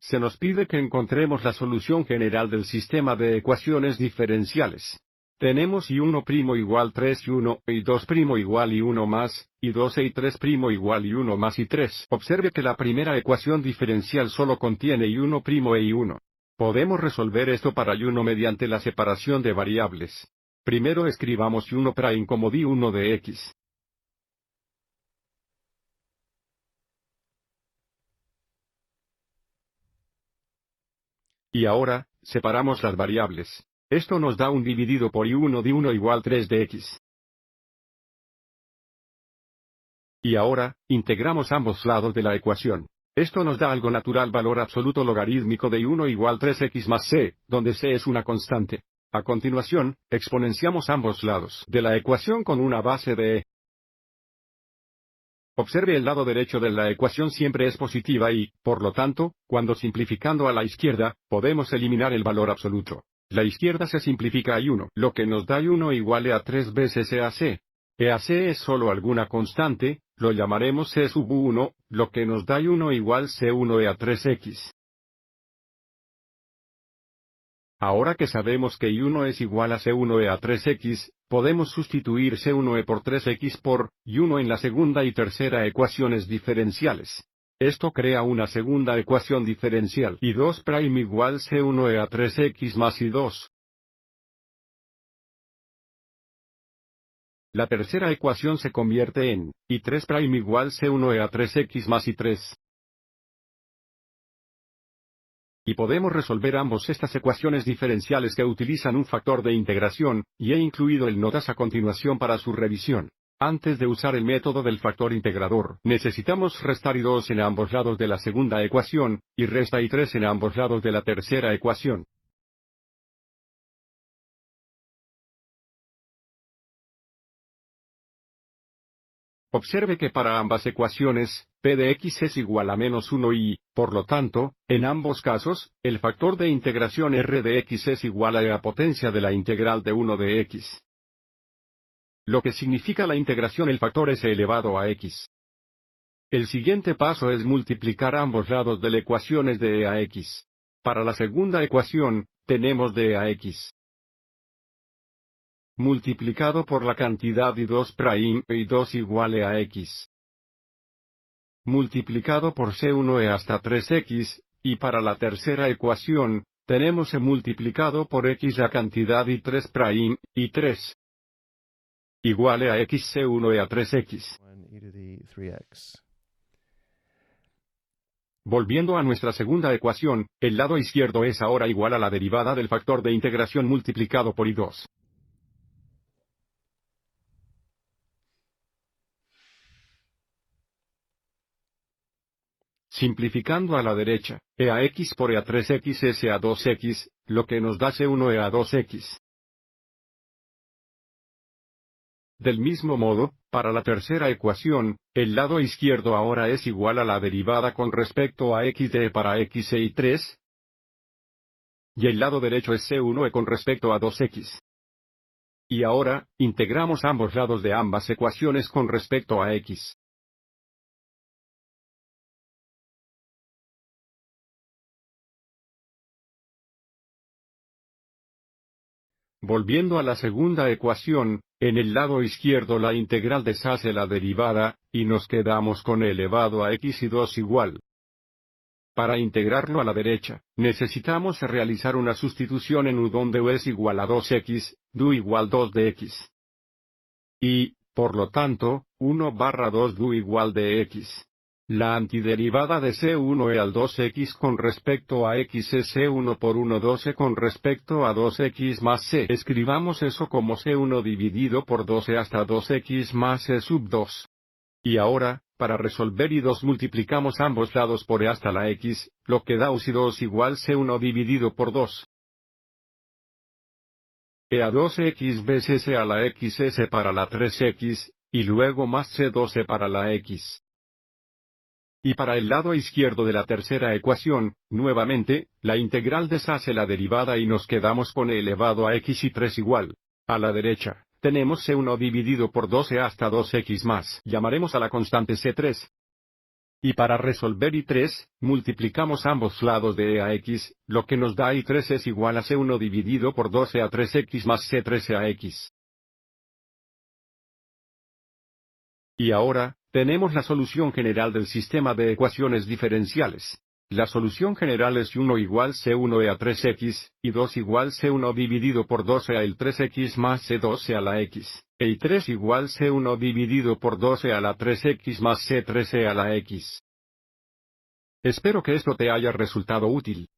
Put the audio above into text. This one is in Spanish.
se nos pide que encontremos la solución general del sistema de ecuaciones diferenciales. Tenemos y1' igual 3 y1, y2' igual y1 más, y2 y 3' igual y1 más y 3. Observe que la primera ecuación diferencial solo contiene y1' e y1. Podemos resolver esto para y1 mediante la separación de variables. Primero escribamos y1' como d1 de x. Y ahora, separamos las variables. Esto nos da un dividido por y1 d1 igual 3 de x. Y ahora, integramos ambos lados de la ecuación. Esto nos da algo natural valor absoluto logarítmico de y1 igual 3x más c, donde c es una constante. A continuación, exponenciamos ambos lados de la ecuación con una base de e. Observe el lado derecho de la ecuación siempre es positiva y, por lo tanto, cuando simplificando a la izquierda, podemos eliminar el valor absoluto. La izquierda se simplifica a y1, lo que nos da y1 igual a 3 veces EAC. EAC es solo alguna constante, lo llamaremos C sub 1, lo que nos da y1 igual C1 a 3x. Ahora que sabemos que y1 es igual a C1 a 3x, podemos sustituir C1 por 3x por y1 en la segunda y tercera ecuaciones diferenciales. Esto crea una segunda ecuación diferencial y2' igual C1 a 3x más y2. La tercera ecuación se convierte en y3' igual C1 a 3x más y3. Y podemos resolver ambos estas ecuaciones diferenciales que utilizan un factor de integración, y he incluido el notas a continuación para su revisión. Antes de usar el método del factor integrador, necesitamos restar y2 en ambos lados de la segunda ecuación, y resta y3 en ambos lados de la tercera ecuación. Observe que para ambas ecuaciones, p de x es igual a -1 y, por lo tanto, en ambos casos, el factor de integración r de x es igual a la potencia de la integral de 1 de x. Lo que significa la integración el factor s elevado a x. El siguiente paso es multiplicar ambos lados de la ecuación de e a x. Para la segunda ecuación, tenemos de e a x multiplicado por la cantidad y2' y2 igual a x. Multiplicado por C1 hasta 3x, y para la tercera ecuación, tenemos e multiplicado por x la cantidad y3', y 3. Igual a x C1 a 3x. Volviendo a nuestra segunda ecuación, el lado izquierdo es ahora igual a la derivada del factor de integración multiplicado por y2. Simplificando a la derecha, e a x por e a 3x es e a 2x, lo que nos da C1 e a 2x. Del mismo modo, para la tercera ecuación, el lado izquierdo ahora es igual a la derivada con respecto a x de e para x e y 3, y el lado derecho es C1 e con respecto a 2x. Y ahora, integramos ambos lados de ambas ecuaciones con respecto a x. Volviendo a la segunda ecuación, en el lado izquierdo la integral deshace la derivada, y nos quedamos con e elevado a x y 2 igual. Para integrarlo a la derecha, necesitamos realizar una sustitución en u donde u es igual a 2x, du igual 2 de x. Y, por lo tanto, 1/2 du igual de x. La antiderivada de C1 al 2x con respecto a x es C1 por 1 12 con respecto a 2x más c. Escribamos eso como C1 dividido por 12 hasta 2x más c sub 2. Y ahora, para resolver y2 multiplicamos ambos lados por e hasta la x, lo que da y2 igual C1 dividido por 2. E a 2x veces e a la x s para la 3x, y luego más c12 para la x. Y para el lado izquierdo de la tercera ecuación, nuevamente, la integral deshace la derivada y nos quedamos con e elevado a x y 3 igual. A la derecha, tenemos C1 dividido por 12 hasta 2x más. Llamaremos a la constante C3. Y para resolver y3, multiplicamos ambos lados de e a x, lo que nos da y3 es igual a c1 dividido por 12 a 3x más c13 a x. Y ahora, tenemos la solución general del sistema de ecuaciones diferenciales. La solución general es 1 igual c1 e a 3x, y 2 igual c1 dividido por 12 a el 3x más c12 a la x, y 3 igual c1 dividido por 12 a la 3x más c13 a la x. Espero que esto te haya resultado útil.